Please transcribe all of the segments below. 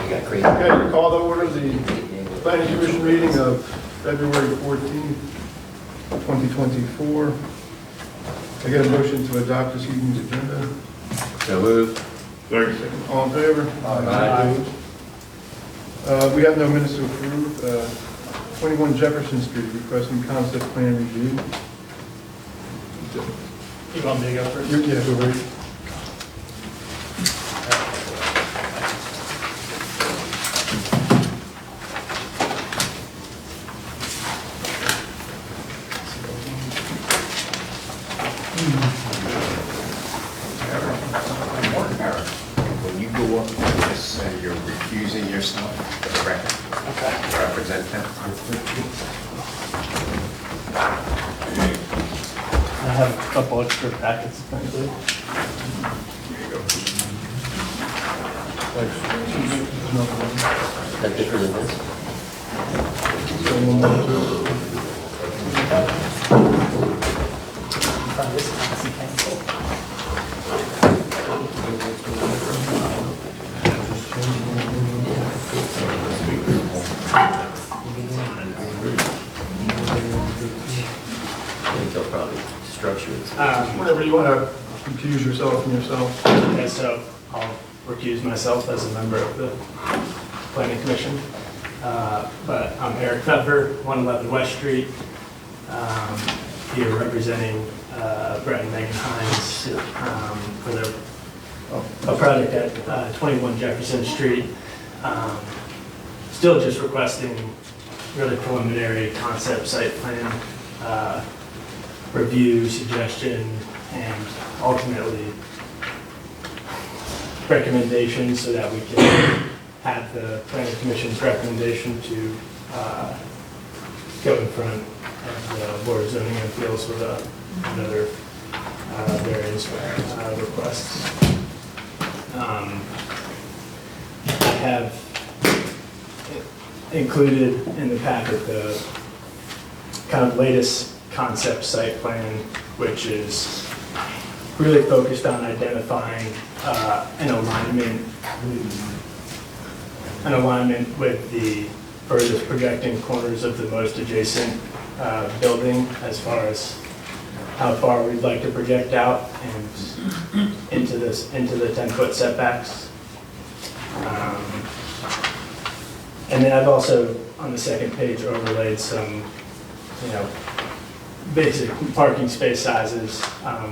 got crazy. Okay, call to order the planning commission meeting of February 14th, 2024. I get a motion to adopt this evening's agenda. So moved. Second. All in favor? Aye. We have no minutes to approve. 21 Jefferson Street, requesting concept plan review. You want me to go first? Yeah, go right. When you go up, just say you're recusing yourself for the record. Okay. Represent that. I have a couple extra packets, frankly. Is that different than this? I think they'll probably structure it. Whenever you want to accuse yourself from yourself. Okay, so I'll recuse myself as a member of the planning commission. But I'm Eric Pfeffer, 111 West Street, here representing Brett and Megan Hines for a project at 21 Jefferson Street. Still just requesting really preliminary concept site plan review, suggestion, and ultimately recommendations so that we can have the planning commission's recommendation to go in front of the Board of Zoning Appeals with another variance request. I have included in the packet the kind of latest concept site plan, which is really focused on identifying an alignment with the furthest projecting corners of the most adjacent building as far as how far we'd like to project out and into the 10-foot setbacks. And then I've also, on the second page, overlaid some, basic parking space sizes.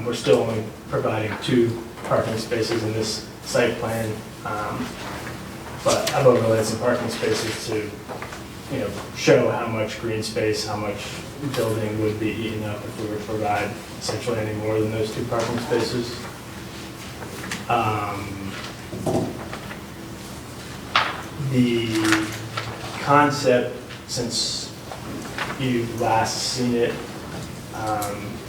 We're still only providing 2 parking spaces in this site plan, but I've overlaid some parking spaces to, show how much green space, how much building would be eaten up if we were to provide essentially any more than those 2 parking spaces. The concept, since you've last seen it,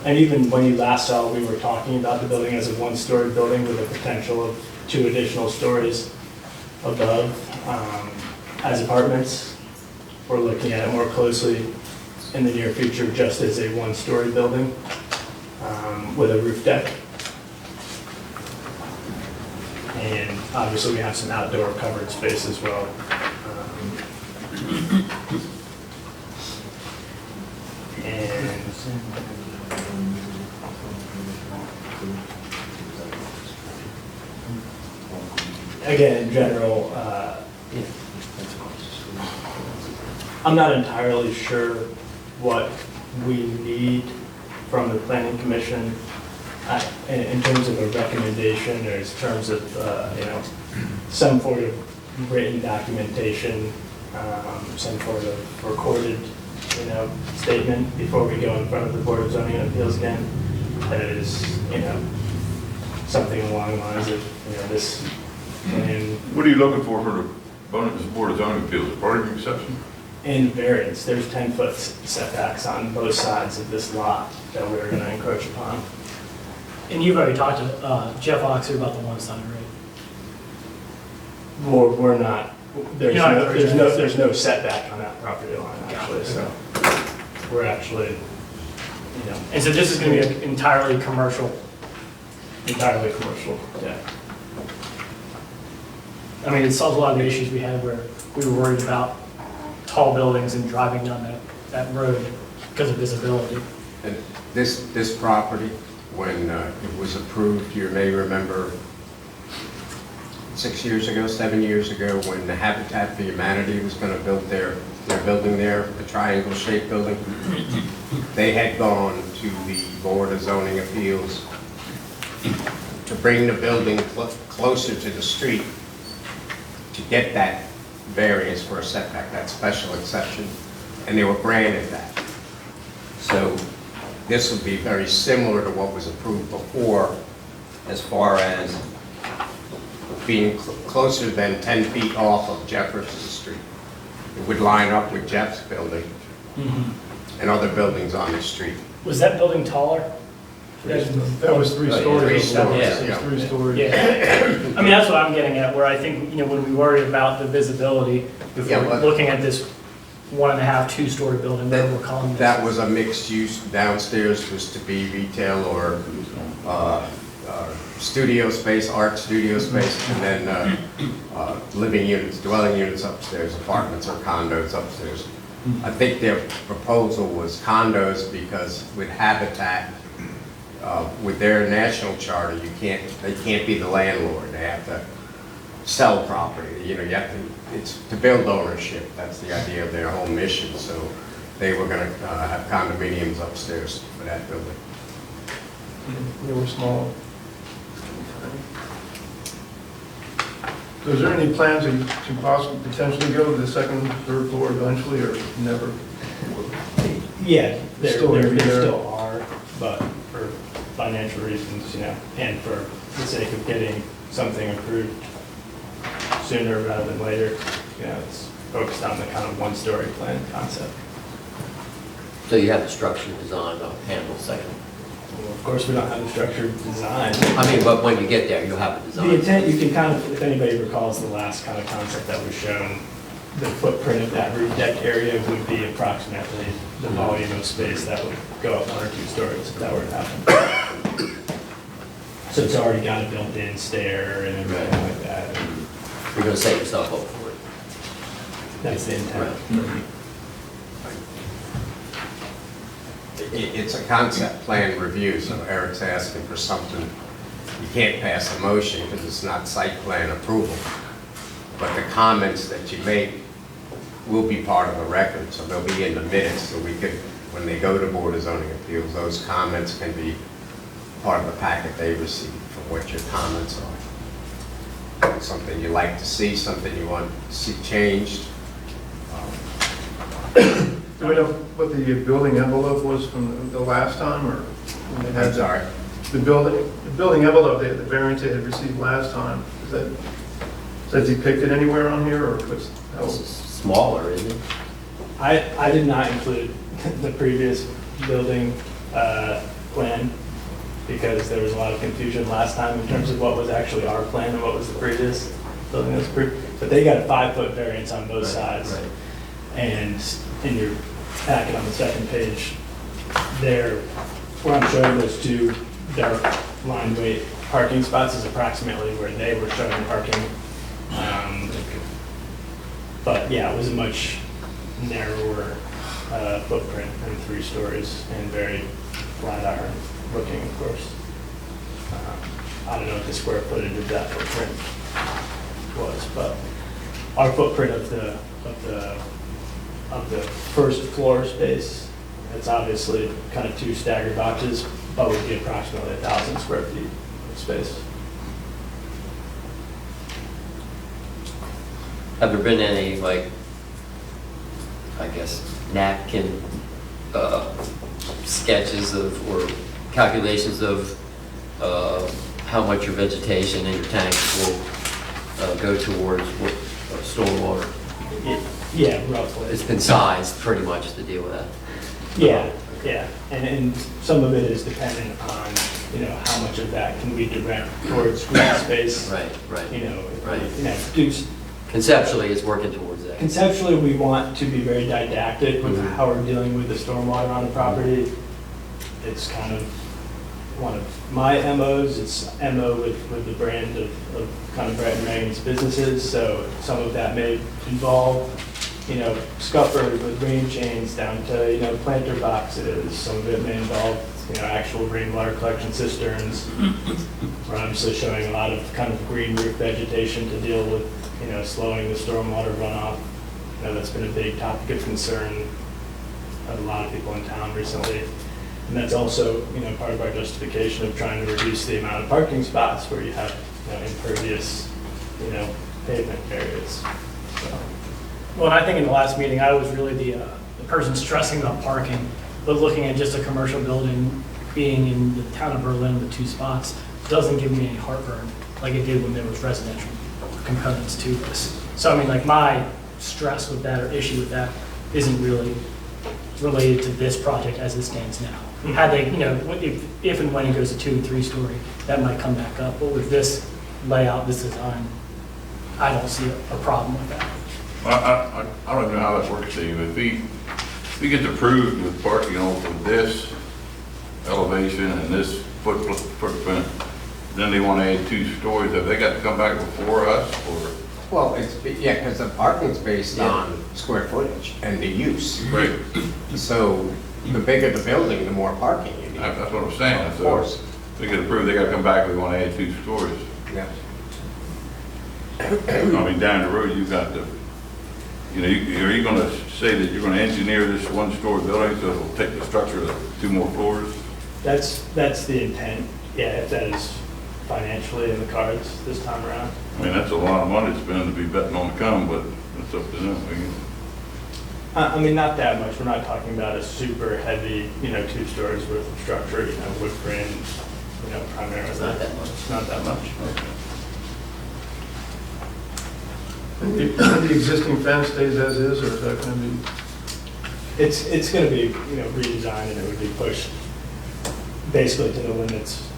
and even when you last saw it, we were talking about the building as a 1-story building with a potential of 2 additional stories above as apartments. We're looking at it more closely in the near future just as a 1-story building with a roof deck. And obviously we have some outdoor covered space as well. And again, in general, I'm not entirely sure what we need from the planning commission in terms of a recommendation or in terms of, some sort of written documentation, some sort of recorded, statement before we go in front of the Board of Zoning Appeals again. That is, something along the lines of, this plan. What are you looking for the Board of Zoning Appeals, a parking exception? In variance, there's 10-foot setbacks on both sides of this lot that we're going to encroach upon. And you've already talked to Jeff Oxer about the one side, right? We're not, there's You're not no, encouraging there's no setback on that property line actually, so we're actually, And so this is going to be entirely commercial. entirely commercial, yeah. I mean, it solves a lot of the issues we had where we were worried about tall buildings and driving down that road because of visibility. And this property, when it was approved, you may remember 6 years ago, 7 years ago, when the Habitat for Humanity was going to build their building there, the triangle-shaped building, they had gone to the Board of Zoning Appeals to bring the building closer to the street to get that variance for a setback, that special exception, and they were granted that. So this would be very similar to what was approved before, as far as being closer than 10 feet off of Jefferson Street. It would line up with Jeff's building and other buildings on the street. Was that building taller? That was 3 stories. 3 stories, It's yeah. 3 stories. Yeah. I mean, that's what I'm getting at, where I think, you know, when we worry about the visibility, if Yeah, we're but- looking at this 1.5, 2-story building, whatever we're calling this. That was a mixed use. Downstairs was to be retail or studio space, art studio space, and then living units, dwelling units upstairs, apartments or condos upstairs. I think their proposal was condos because with Habitat, with their national charter, they can't be the landlord. They have to sell property. You know, you have to, it's to build ownership. That's the idea of their whole mission. So they were going to have condominiums upstairs for that building. They were small. So is there any plans to possibly potentially go to the second, third floor eventually, or never? Yeah, Still there gonna be there. still are, but for financial reasons, you know, and for the sake of getting something approved sooner rather than later, you know, it's focused on the kind of one-story plan concept. So you have the structure design on handle second. Well, of course, we don't have a structured design. I mean, but when you get there, you'll have a design. The intent, you can kind of, if anybody recalls the last kind of concept that was shown, the footprint of that roof deck area would be approximately the volume of space that would go up 1 or 2 stories if that were to happen. So it's already got a built-in stair and everything like that. You're gonna set yourself up for it. That's the intent. It's a concept plan review, so Eric's asking for something. You can't pass a motion because it's not site plan approval. But the comments that you make will be part of the record, so they'll be in the minutes, so we could, when they go to Board of Zoning Appeals, those comments can be part of the packet they receive for what your comments are. Something you like to see, something you want to see changed. Do we know what the building envelope was from the last time, or? when they had I'm sorry. The building envelope, the variance they had received last time, is that depicted anywhere on here, or what's? It's smaller, isn't it? I did not include the previous building plan because there was a lot of confusion last time in terms of what was actually our plan and what was the previous building that was approved. But they got a 5-foot variance on both sides. Right. And in your packet on the second page, there, where I'm showing those 2 dark line weight parking spots is approximately where they were showing parking. But yeah, it was a much narrower footprint than 3 stories and very flat iron looking, of course. I don't know what the square footage of that footprint was, but our footprint of the first floor space, it's obviously kind of 2 staggered boxes, but would be approximately 1,000 square feet of space. Have there been any, like, I guess, napkin sketches of, or calculations of how much your vegetation in your tanks will go towards stormwater? Yeah, roughly. It's been sized pretty much to deal with that. Yeah, and some of it is dependent on, you know, how much of that can we direct towards green space. Right. You know, Right. Conceptually, it's working towards that. Conceptually, we want to be very didactic with how we're dealing with the stormwater on the property. It's kind of one of my MOs. It's MO with the brand of kind of Brett and Megan's businesses. So some of that may involve, scuppers with rain chains down to, planter boxes. Some of it may involve, actual rainwater collection cisterns. We're obviously showing a lot of kind of green roof vegetation to deal with, slowing the stormwater runoff. That's been a big topic of concern of a lot of people in town recently. And that's also, part of our justification of trying to reduce the amount of parking spots where you have, impervious, pavement areas. So. Well, and I think in the last meeting, I was really the person stressing about parking, but looking at just a commercial building being in the town of Berlin with 2 spots doesn't give me any heartburn like it did when there was residential components to this. So I mean, like my stress with that or issue with that isn't really related to this project as it stands now. Had they, if and when it goes to 2 and 3 story, that might come back up. But with this layout, this design, I don't see a problem with that. I don't know how that works, Steve. If he gets approved with parking off of this elevation and this footprint, then they want to add 2 stories, have they got to come back before us, or? Well, because the parking's based on square footage and the use. Right. So the bigger the building, the more parking you need. That's what I'm saying. Of So course. if they get approved, they got to come back, we want to add 2 stories. Yeah. I mean, down the road, you've got the, are you going to say that you're going to engineer this 1-story building so it'll take the structure of 2 more floors? That's the intent. Yeah, if that is financially in the cards this time around. I mean, that's a lot of money to spend to be betting on the come, but it's up to them. I mean, not that much. We're not talking about a super heavy, 2 stories worth of structure, wood frame, primarily. It's not that much. It's not that much. The existing fence stays as is, or is that going to be? It's going to be, redesigned, and it would be pushed basically to the limits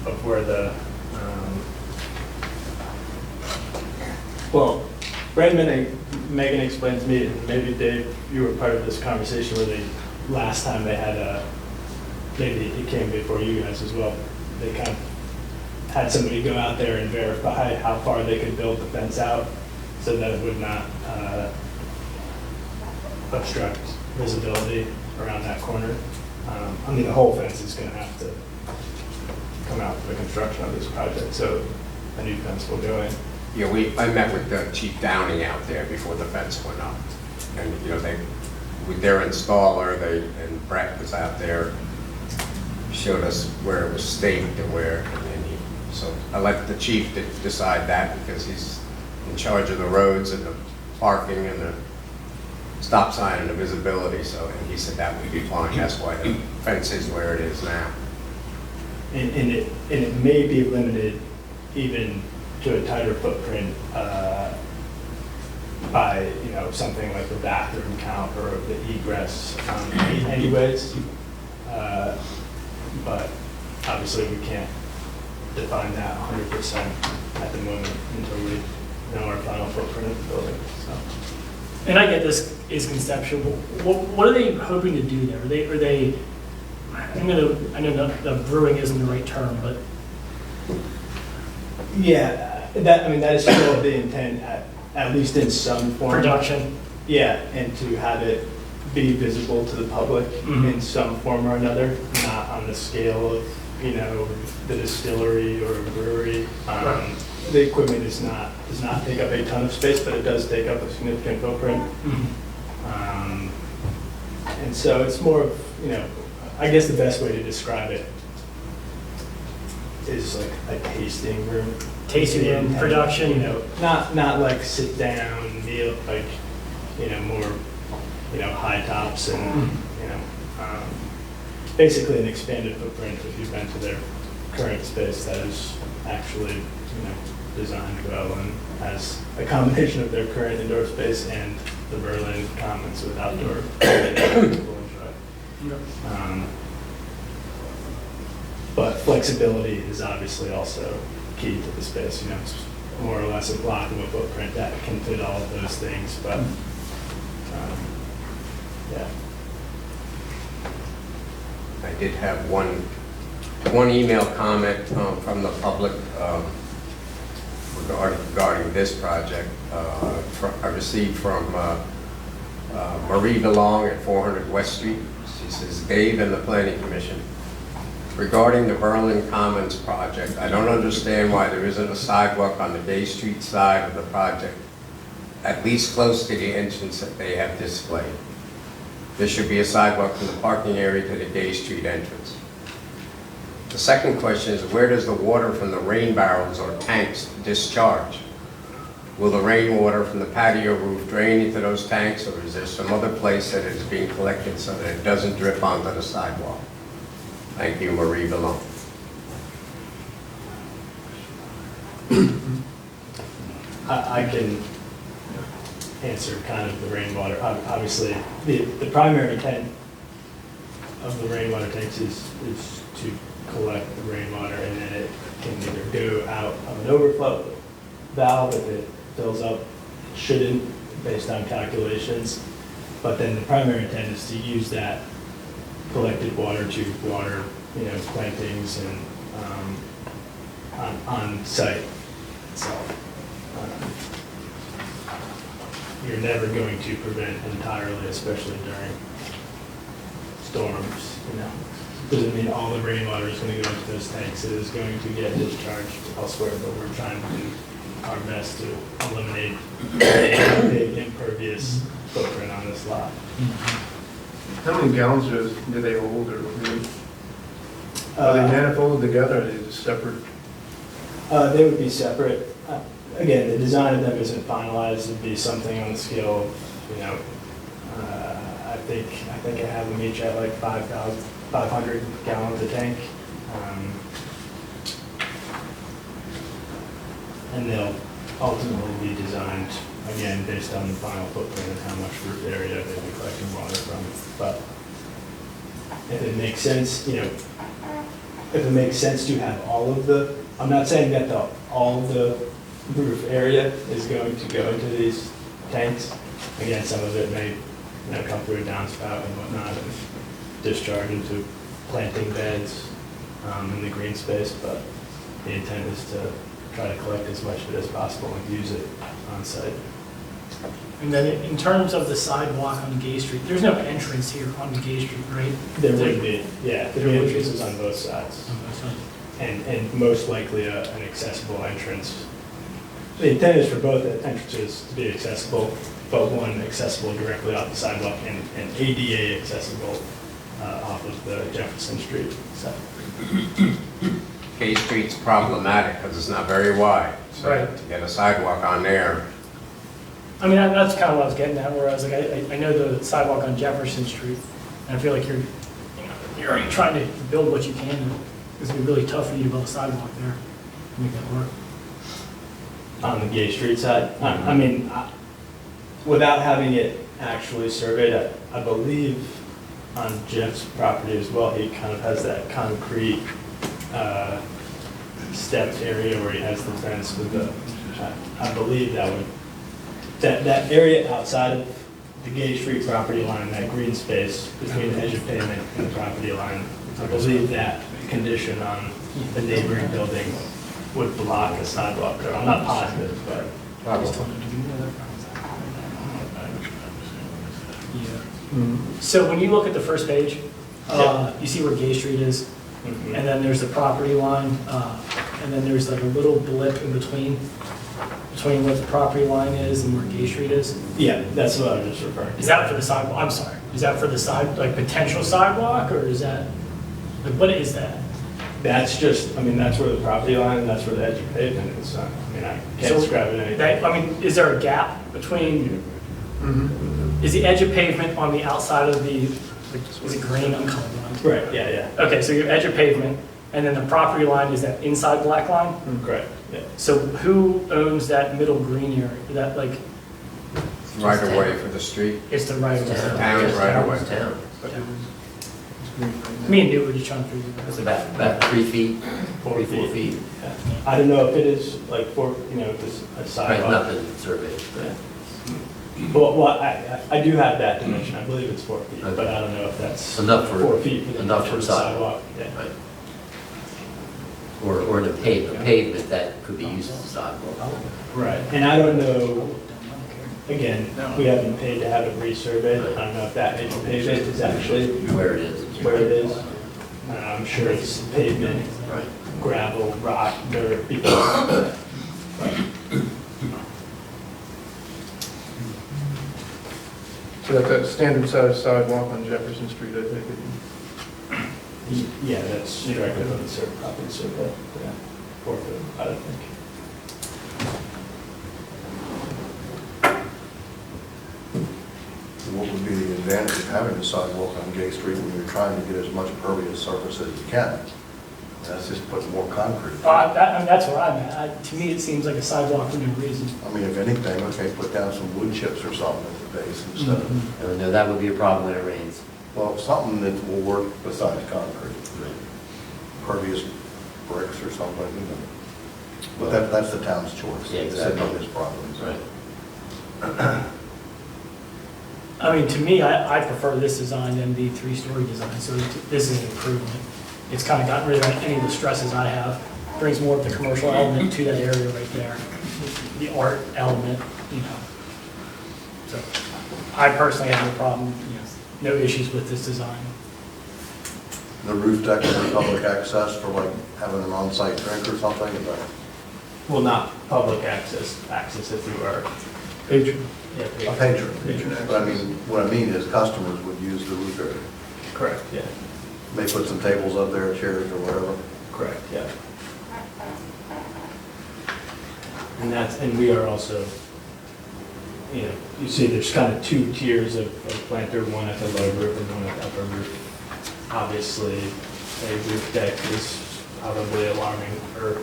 of where the, well, Brandon and Megan explained to me, and maybe Dave, you were part of this conversation where last time they had maybe it came before you guys as well, they kind of had somebody go out there and verify how far they could build the fence out so that it would not obstruct visibility around that corner. I mean, the whole fence is going to have to come out for the construction of this project, so a new fence will go in. Yeah, I met with the Chief Downing out there before the fence went up. And, with their installer, and Brett was out there, showed us where it was staked and where, so I let the chief decide that because he's in charge of the roads and the parking and the stop sign and the visibility, and he said that would be fine. That's why the fence is where it is now. And it may be limited even to a tighter footprint by, something like the bathroom count or the egress anyways. But obviously we can't define that 100% at the moment until we know our final footprint of the building, so. And I get this is conceptual. What are they hoping to do there? Are they I know the brewing isn't the right term, but Yeah, that is still the intent, at least in some form. production. Yeah, and to have it be visible to the public in some form or another, not on the scale of, the distillery or a brewery. Right. The equipment does not take up a ton of space, but it does take up a significant footprint. And so it's more of, I guess the best way to describe it is like a tasting room. Tasting room, production. Not like sit down meal, like, more, high tops and, basically an expanded footprint if you've been to their current space that is actually, designed well and has a combination of their current indoor space and the Berlin Commons with outdoor. People enjoy. But flexibility is obviously also key to the space. It's more or less a block of a footprint that can fit all of those things. But yeah. I did have one email comment from the public regarding this project. I received from Marie DeLong at 400 West Street. She says, Dave and the Planning Commission, regarding the Berlin Commons project, I don't understand why there isn't a sidewalk on the Gay Street side of the project, at least close to the entrance that they have displayed. There should be a sidewalk from the parking area to the Gay Street entrance. The second question is, where does the water from the rain barrels or tanks discharge? Will the rainwater from the patio roof drain into those tanks, or is there some other place that it is being collected so that it doesn't drip onto the sidewalk? Thank you, Marie Bellon. I can answer kind of the rainwater. Obviously, the primary intent of the rainwater tanks is to collect the rainwater, and then it can either go out of an overflow valve if it fills up. It shouldn't, based on calculations. But then the primary intent is to use that collected water to water, plantings and on site itself. You're never going to prevent entirely, especially during storms, Doesn't mean all the rainwater is going to go into those tanks. It is going to get discharged elsewhere, but we're trying to do our best to eliminate a big impervious footprint on this lot. How many gallons do they hold, or are they manifolded together, or are they just separate? They would be separate. Again, the design of them isn't finalized. It'd be something on the scale of, I think I have them each at like 500 gallons a tank. And they'll ultimately be designed, again, based on the final footprint and how much roof area they'll be collecting water from. But if it makes sense, if it makes sense to have all of the, I'm not saying that all of the roof area is going to go into these tanks. Again, some of it may come through a downspout and whatnot and discharge into planting beds in the green space, but the intent is to try to collect as much of it as possible and use it on site. And then in terms of the sidewalk on Gay Street, there's no entrance here on Gay Street, right? There would be, yeah, there would be entrances on both sides, and most likely an accessible entrance. The intent is for both entrances to be accessible, but one accessible directly off the sidewalk and ADA accessible off of the Jefferson Street side. Gay Street's problematic because it's not very wide. So Right. to get a sidewalk on there, I mean, that's kind of what I was getting at, where I was like, I know the sidewalk on Jefferson Street, and I feel like you're already trying to build what you can, and it's gonna be really tough for you to build a sidewalk there to make that work. On the Gay Street side, I mean, without having it actually surveyed, I believe on Jeff's property as well, he kind of has that concrete stepped area where he has the fence with the, I believe that area outside of the Gay Street property line, that green space between the edge of pavement and the property line, I believe that condition on the neighboring building would block a sidewalk there. I'm not positive, but So when you look at the first page, you see where Gay Street is, and then there's the property line, and then there's like a little blip in between what the property line is and where Gay Street is. yeah, that's what I was just referring to. Is that for the sidewalk? I'm sorry. Is that for the side, like potential sidewalk, or is that, like, what is that? That's just, I mean, that's where the property line, that's where the edge of pavement is. I mean, I can't So describe it any. That, I mean, is there a gap between, is the edge of pavement on the outside of the, like, is it green? I'm colorblind. Right, yeah, Okay, so your edge of pavement, and then the property line is that inside black line? correct, yeah. So who owns that middle green area? That like, it's right away for the street. it's the right of way? Town right away. It's town. Me and Dave were just trying to figure It's it out. about 3 feet, 4 4 feet. Yeah. I don't know if it is like if it's a Right, sidewalk. nothing surveyed. Yeah. Well, I do have that dimension, I believe it's 4 feet, but I don't know if that's Enough for- 4 feet for the enough for the sidewalk. Yeah. Right. Or a pavement that could be used as a sidewalk. Right, and I don't know, again, we haven't paid to have it resurveyed, I don't know if that major pavement is actually Where it is. where it is. I'm sure it's pavement, Right. gravel, rock, dirt, because, So that's that standard size sidewalk on Jefferson Street, I take it. yeah, that's directly from the property survey, yeah, 4 foot, I don't think. What would be the advantage of having a sidewalk on Gay Street when you're trying to get as much pervious surface as you can? That's just putting more concrete. That's where I'm at. To me, it seems like a sidewalk for no reason. I mean, if anything, okay, put down some wood chips or something at the base instead of, No, that would be a problem when it rains. well, something that will work besides concrete. Pervious bricks or something, you know. But that's the town's choice. Yeah, It's exactly. on his property. Right. I mean, to me, I prefer this design than the 3-story design, so this is an improvement. It's kind of gotten rid of any of the stresses I have, brings more of the commercial element to that area right there, the art element, you know. So I personally have no problem, no issues with this design. The roof deck is for public access for like having an on-site drink or something, is that? Well, not public access if you are. Patron. Yeah, A patron. Patron But I mean, what I mean is customers would use the roof area. correct, yeah, They put some tables up there, chairs or whatever. correct, yeah. And we are also, you see there's kind of 2 tiers of planter, one at the low roof and one at the upper roof. Obviously, a roof deck is probably alarming for,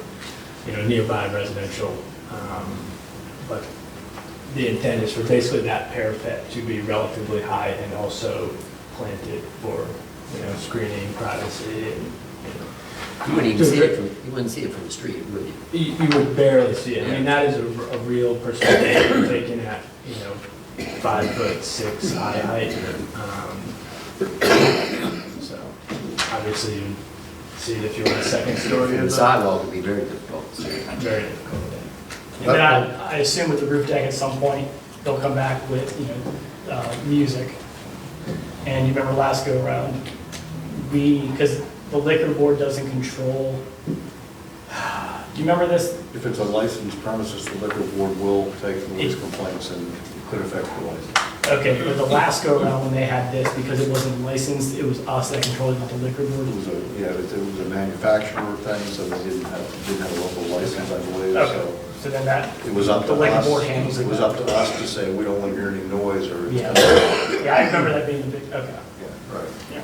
nearby residential. But the intent is for basically that parapet to be relatively high and also planted for, screening, privacy, and, You wouldn't even see it from the street, would you? You would barely see it. I mean, that is a real perspective taken at, 5'6" high height. So obviously you see it if you were a second story. The of sidewalk would be very difficult to see. Very difficult. And then I assume with the roof deck at some point, they'll come back with, music. And you remember last go around, because the liquor board doesn't control, do you remember this? If it's a licensed premises, the liquor board will take noise complaints and could affect the license. Okay, but the last go around when they had this, because it wasn't licensed, it was us that controlled it, not the liquor board. It was a manufacturer thing, so they didn't have a local license, I believe, Okay, so. so then that, It was up to The liquor us, board handles it. it was up to us to say, we don't want to hear any noise or. it's Yeah. gonna- yeah, I remember that being a big, okay. Yeah, right. Yeah.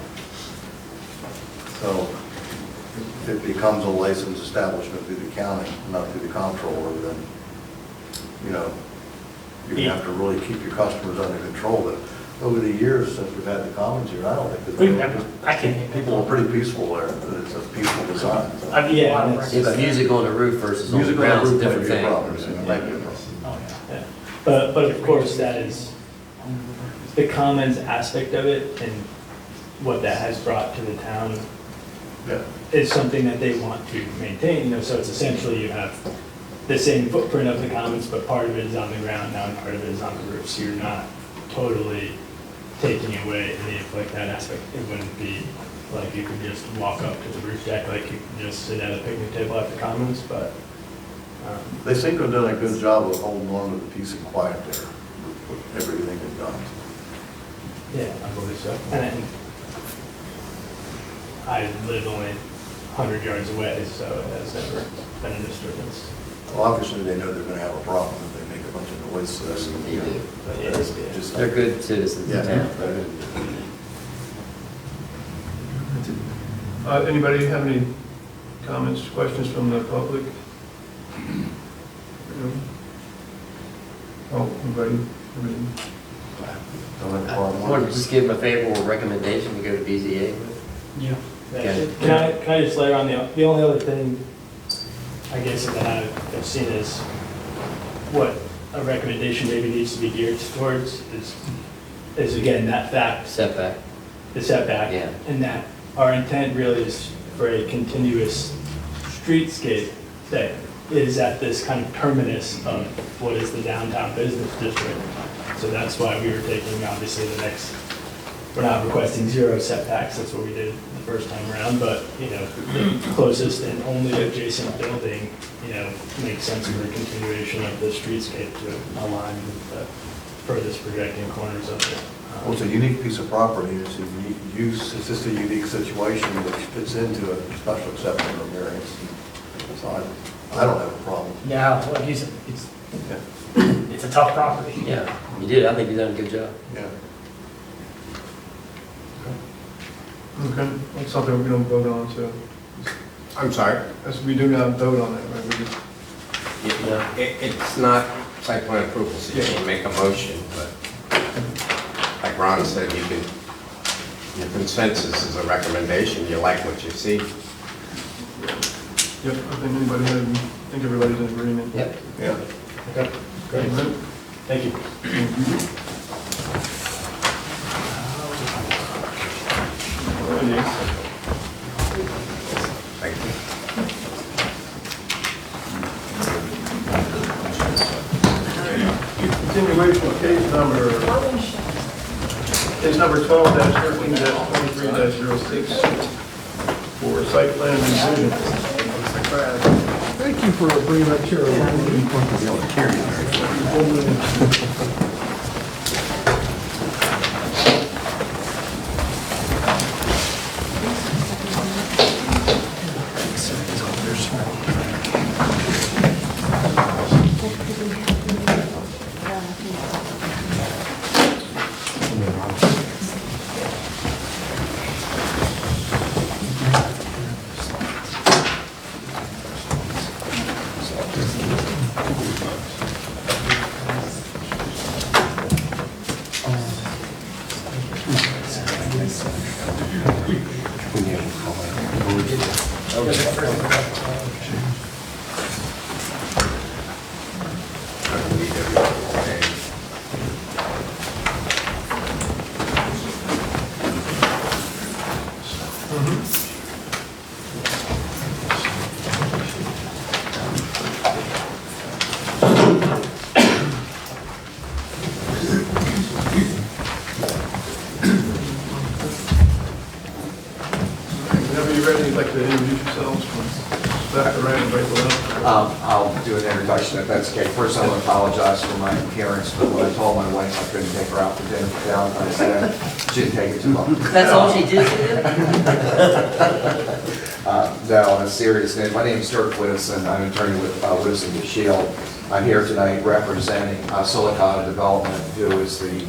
So if it becomes a licensed establishment through the county, not through the comptroller, then, you're gonna have to really keep your customers under control. But over the years, since we've had the commons here, I don't think We've that, never, I can't. people are pretty peaceful there. It's a peaceful design. so. I've used a lot of Yeah, Yeah, but records. music on the roof versus on the Music on ground is the a roof might different be a thing. problem, so it might be a problem. Oh, yeah. Yeah. But of course, that is the commons aspect of it and what that has brought to the town Yeah. is something that they want to maintain, so it's essentially you have the same footprint of the commons, but part of it is on the ground now and part of it is on the roof, so you're not totally taking away any of like that aspect. It wouldn't be like you could just walk up to the roof deck, like you could just sit at a picnic table at the commons, but, They seem to have done a good job of holding on to the peace and quiet there, with everything they've done. yeah, I believe so. And I live only 100 yards away, so it has never been a disturbance. Well, obviously, they know they're gonna have a problem if they make a bunch of noise, so that's. They do. But yeah, That's yeah. just- They're good citizens Yeah. in town. Anybody have any comments, questions from the public? No? Oh, anybody? Don't have a I problem with wanted it. to just give them a favorable recommendation to go to BZA with. Yeah. Okay. Can I just layer on the only other thing, I guess, that I've seen is what a recommendation maybe needs to be geared towards is again, that fact, Setback, the setback. Yeah. And that our intent really is for a continuous streetscape that is at this kind of terminus of what is the downtown business district. So that's why we were taking, obviously, we're not requesting 0 setbacks, that's what we did the first time around, but, the closest and only adjacent building, makes sense for a continuation of the streetscape to align with the furthest projecting corners of it. Well, it's a unique piece of property, it's a unique use, it's just a unique situation which fits into a special exception or variance. So I don't have a problem. Yeah, like you said, it's a tough property. yeah, you did, I think you done a good job. Yeah. Okay, that's something we're gonna vote on, so, I'm sorry? as we do not vote on it, right? We just, It's not site plan approval, so you can make a motion, but like Ron said, your consensus is a recommendation, you like what you see. yep, I think I think everybody's in agreement. Yep. Yeah. Okay, great, All right. thank you. Alrighty. Thank you. Continuation of case number 12-13-23-06 for site plan revision. Thank you for bringing that chair over. Whenever you're ready, you'd like to introduce yourselves from left to right and right to left. I'll do an introduction if that's okay. First, I want to apologize for my appearance, but when I told my wife I couldn't take her out for dinner for Valentine's Day, she didn't take it too long. That's all she did to you? No, on a serious note, my name is Dirk Whittison. I'm an attorney with Whittison DeShield. I'm here tonight representing Silicata Development, who is the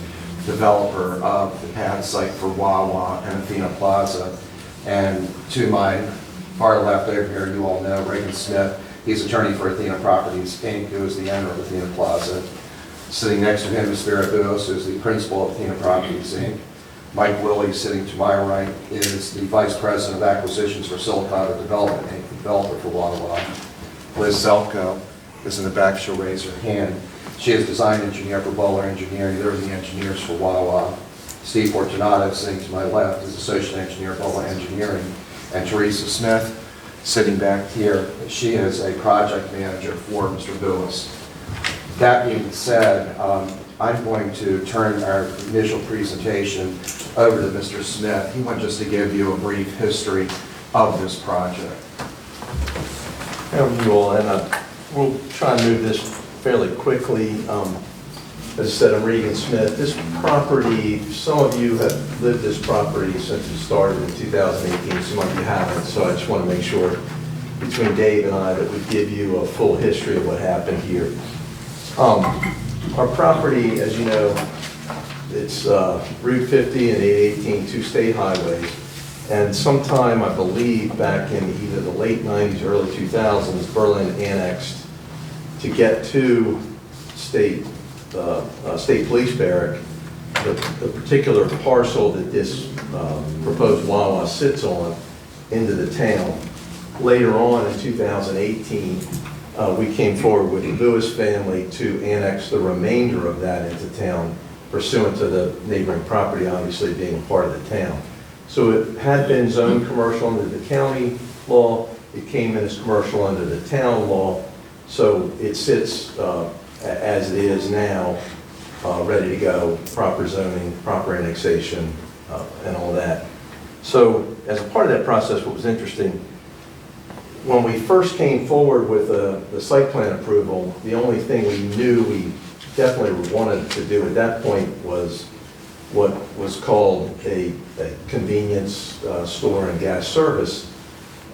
developer of the pad site for Wawa and Athena Plaza. And to my far left over here, you all know Reagan Smith. He's attorney for Athena Properties, Inc., who is the owner of Athena Plaza. Sitting next to him is Spirit Buos, who is the principal of Athena Properties, Inc. Mike Willie, sitting to my right, is the vice president of acquisitions for Silicata Development, Inc., the developer for Wawa. Liz Zelko is in the back, she'll raise her hand. She is design engineer for Bowler Engineering. They're the engineers for Wawa. Steve Fortunato, sitting to my left, is associate engineer at Bowler Engineering. And Teresa Smith, sitting back here, she is a project manager for Mr. Buos. That being said, I'm going to turn our initial presentation over to Mr. Smith. He wants just to give you a brief history of this project. How are you all? And we'll try and move this fairly quickly. As I said, I'm Regan Smith. This property, some of you have lived this property since it started in 2018, some of you haven't, so I just want to make sure between Dave and I that we give you a full history of what happened here. Our property, as you know, it's Route 50 and 818, two state highways. And sometime, I believe, back in either the late 90s, early 2000s, Berlin annexed to get to state police barrack, the particular parcel that this proposed Wawa sits on into the town. Later on in 2018, we came forward with the Lewis family to annex the remainder of that into town pursuant to the neighboring property obviously being part of the town. So it had been zoned commercial under the county law. It came in as commercial under the town law. So it sits as it is now, ready to go, proper zoning, proper annexation, and all that. So as a part of that process, what was interesting, when we first came forward with the site plan approval, the only thing we knew we definitely wanted to do at that point was what was called a convenience store and gas service.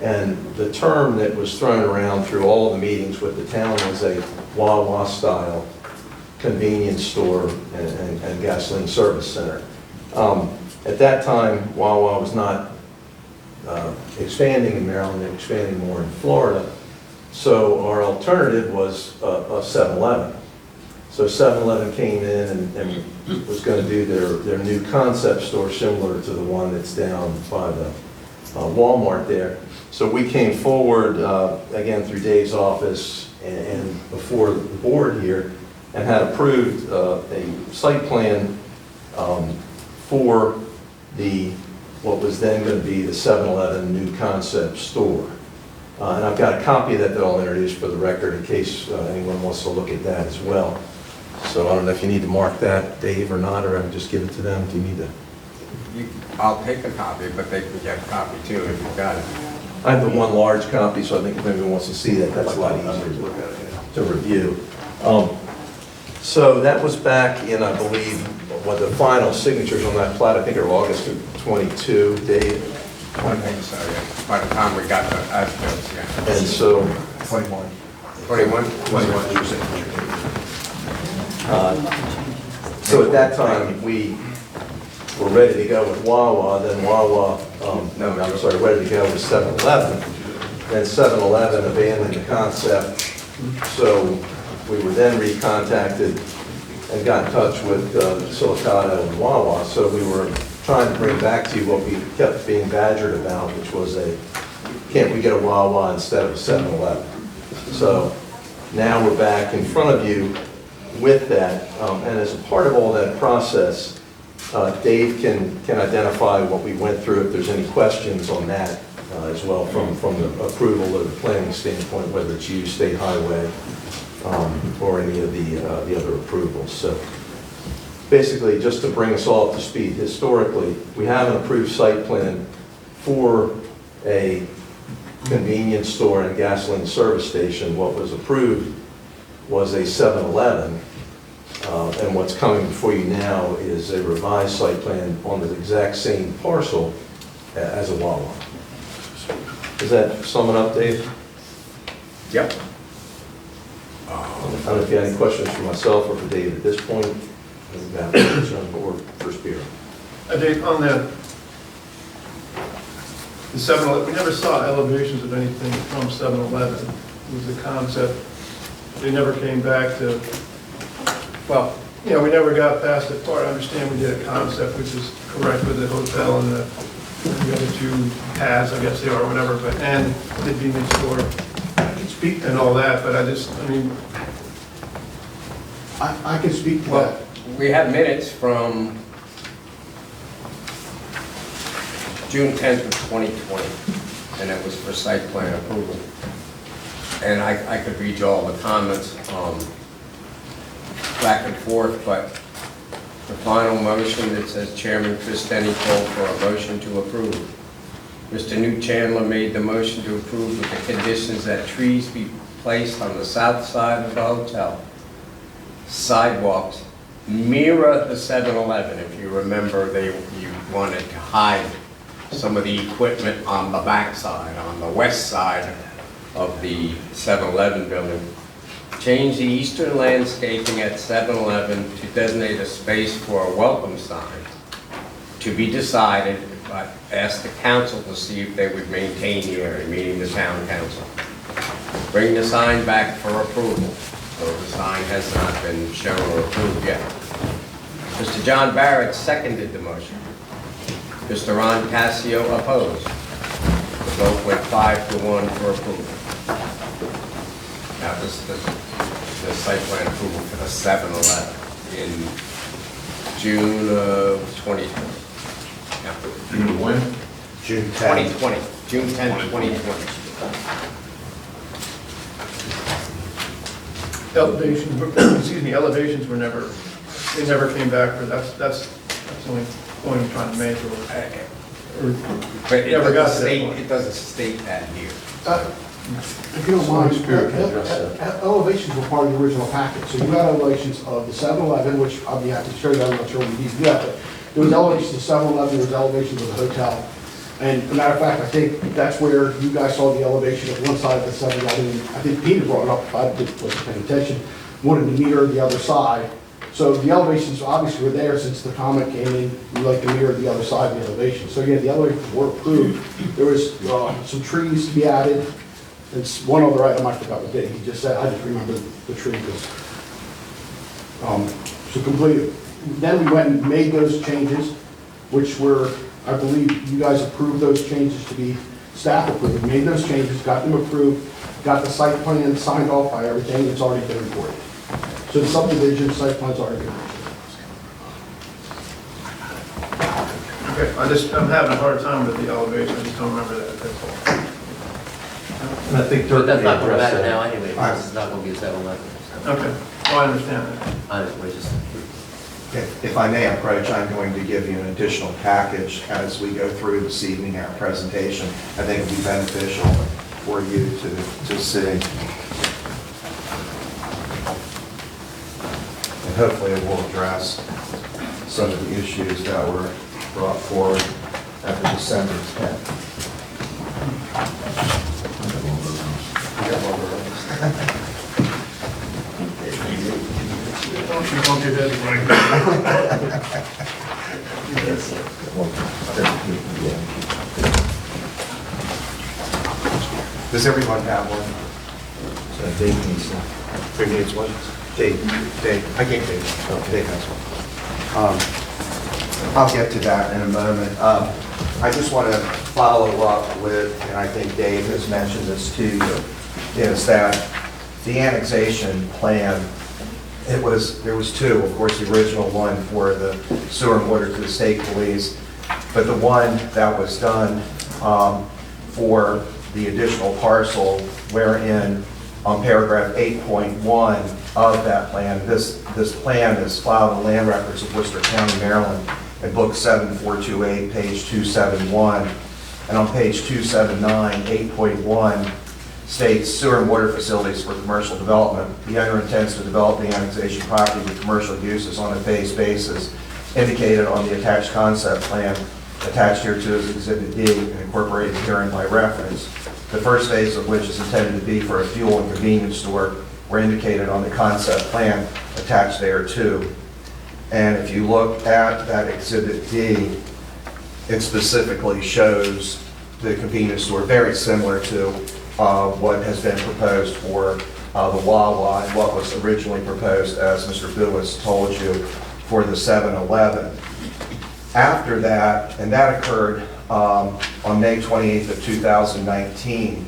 And the term that was thrown around through all the meetings with the town was a Wawa style convenience store and gasoline service center. At that time, Wawa was not expanding in Maryland, they were expanding more in Florida. So our alternative was a 7-Eleven. So 7-Eleven came in and was going to do their new concept store similar to the one that's down by the Walmart there. So we came forward, again, through Dave's office and before the board here, and had approved a site plan for what was then going to be the 7-Eleven new concept store. And I've got a copy of that I'll introduce for the record in case anyone wants to look at that as well. So I don't know if you need to mark that, Dave, or not, or I can just give it to them. Do you need to? I'll take a copy, but they can get a copy too if you've got it. I have the one large copy, so I think if anyone wants to see that, that's a lot easier to review. So that was back in, I believe, what the final signatures on that plat, I think are August of 22, Dave. I think so, yeah. By the time we got the as-bills, yeah. And so, 21. 21? So at that time, we were ready to go with Wawa, then Wawa, I'm sorry, ready to go with 7-Eleven. Then 7-Eleven abandoned the concept, so we were then recontacted and got in touch with Silicata and Wawa. So we were trying to bring back to you what we kept being badgered about, which was can't we get a Wawa instead of a 7-Eleven? So now we're back in front of you with that, and as a part of all that process, Dave can identify what we went through if there's any questions on that as well from the approval or the planning standpoint, whether it's used state highway or any of the other approvals. So basically, just to bring us all up to speed, historically, we have an approved site plan for a convenience store and gasoline service station. What was approved was a 7-Eleven, and what's coming before you now is a revised site plan on the exact same parcel as a Wawa. Does that sum it up, Dave? Yep. I don't know if you have any questions for myself or for Dave at this point. We've got to on board for Spiro. Dave, on the 7-Eleven, we never saw elevations of anything from 7-Eleven. It was a concept. They never came back to, well, you know, we never got past the part. I understand we did a concept, which is correct with the hotel and the other two paths, I guess they are, whatever, but, and the convenience store. I can speak and all that, but I mean. I can speak to Well, that. we have minutes from June 10th of 2020, and it was for site plan approval. And I could read you all the comments back and forth, but the final motion, it says Chairman Chris Denny called for a motion to approve. Mr. Newt Chandler made the motion to approve with the conditions that trees be placed on the south side of the hotel. Sidewalks mirror the 7-Eleven. If you remember, you wanted to hide some of the equipment on the back side, on the west side of the 7-Eleven building. Change the eastern landscaping at 7-Eleven to designate a space for a welcome sign. To be decided, but ask the council to see if they would maintain the area, meaning the town council. Bring the sign back for approval. So the sign has not been shown or approved yet. Mr. John Barrett seconded the motion. Mr. Ron Cassio opposed. The vote went 5-1 for approval. That was the site plan approval for the 7-Eleven in June of 2020. Yeah. June when? June 10th. 2020, June 10th, 2020. Elevations, elevations were never, they never came back for, that's the only point I'm trying to make. But it Never got to that doesn't state, point. it doesn't state that here. If you don't mind, Spirit can address that. elevations were part of the original package. So you had elevations of the 7-Eleven, which I'll be happy to show you, I'm not sure we need to do that, but there was elevations of 7-Eleven, there was elevations of the hotel. And as a matter of fact, I think that's where you guys saw the elevation of one side of the 7-Eleven. I think Peter brought it up, if I wasn't paying attention, wanted to mirror the other side. So the elevations obviously were there since the comment came in, we like to mirror the other side of the elevation. So yeah, the elevations were approved. There was some trees to be added. It's one other item I forgot what day he just said, I just remember the tree was, so completed. Then we went and made those changes, which were, I believe you guys approved those changes to be staff approved, made those changes, got them approved, got the site plan signed off by everything, it's already been recorded. So the subdivision site plan's already been recorded. Okay, I'm having a hard time with the elevation, I just don't remember that, that's all. And I think But Dirk that's may not gonna address matter that. now anyway, because it's not gonna be a 7-Eleven. Okay, well, I understand that. We just, If I may approach, I'm going to give you an additional package as we go through this evening, our presentation. I think it'd be beneficial for you to see. And hopefully it will address some of the issues that were brought forward at the December 10th. You won't do that again. Does everyone have one? So Dave needs one. Who needs one? Dave, I gave Dave. Oh, Dave has one. I'll get to that in a moment. I just want to follow up with, and I think Dave has mentioned this too, is that the annexation plan, there was two, of course, the original one for the sewer and water to the state police, but the one that was done for the additional parcel wherein on paragraph 8.1 of that plan, this plan is filed in the land records of Worcester County, Maryland, in book 7428, page 271. And on page 279, 8.1 states sewer and water facilities for commercial development. The owner intends to develop the annexation property with commercial uses on a phased basis indicated on the attached concept plan attached here to as Exhibit D and incorporated herein by reference. The first phase of which is intended to be for a fuel and convenience store were indicated on the concept plan attached there too. And if you look at that Exhibit D, it specifically shows the convenience store, very similar to what has been proposed for the Wawa and what was originally proposed, as Mr. Lewis told you, for the 7-Eleven. After that, and that occurred on May 28th of 2019,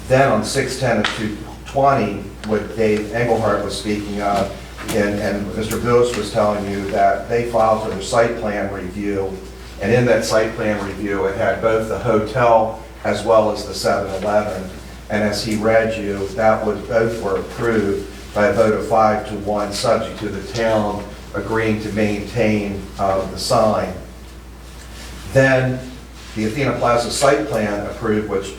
then on 6/10/2020, what Dave Engelhardt was speaking of, and Mr. Lewis was telling you that they filed for their site plan review, and in that site plan review, it had both the hotel as well as the 7-Eleven. And as he read you, both were approved by a vote of 5-1, subject to the town agreeing to maintain the sign. Then the Athena Plaza site plan approved, which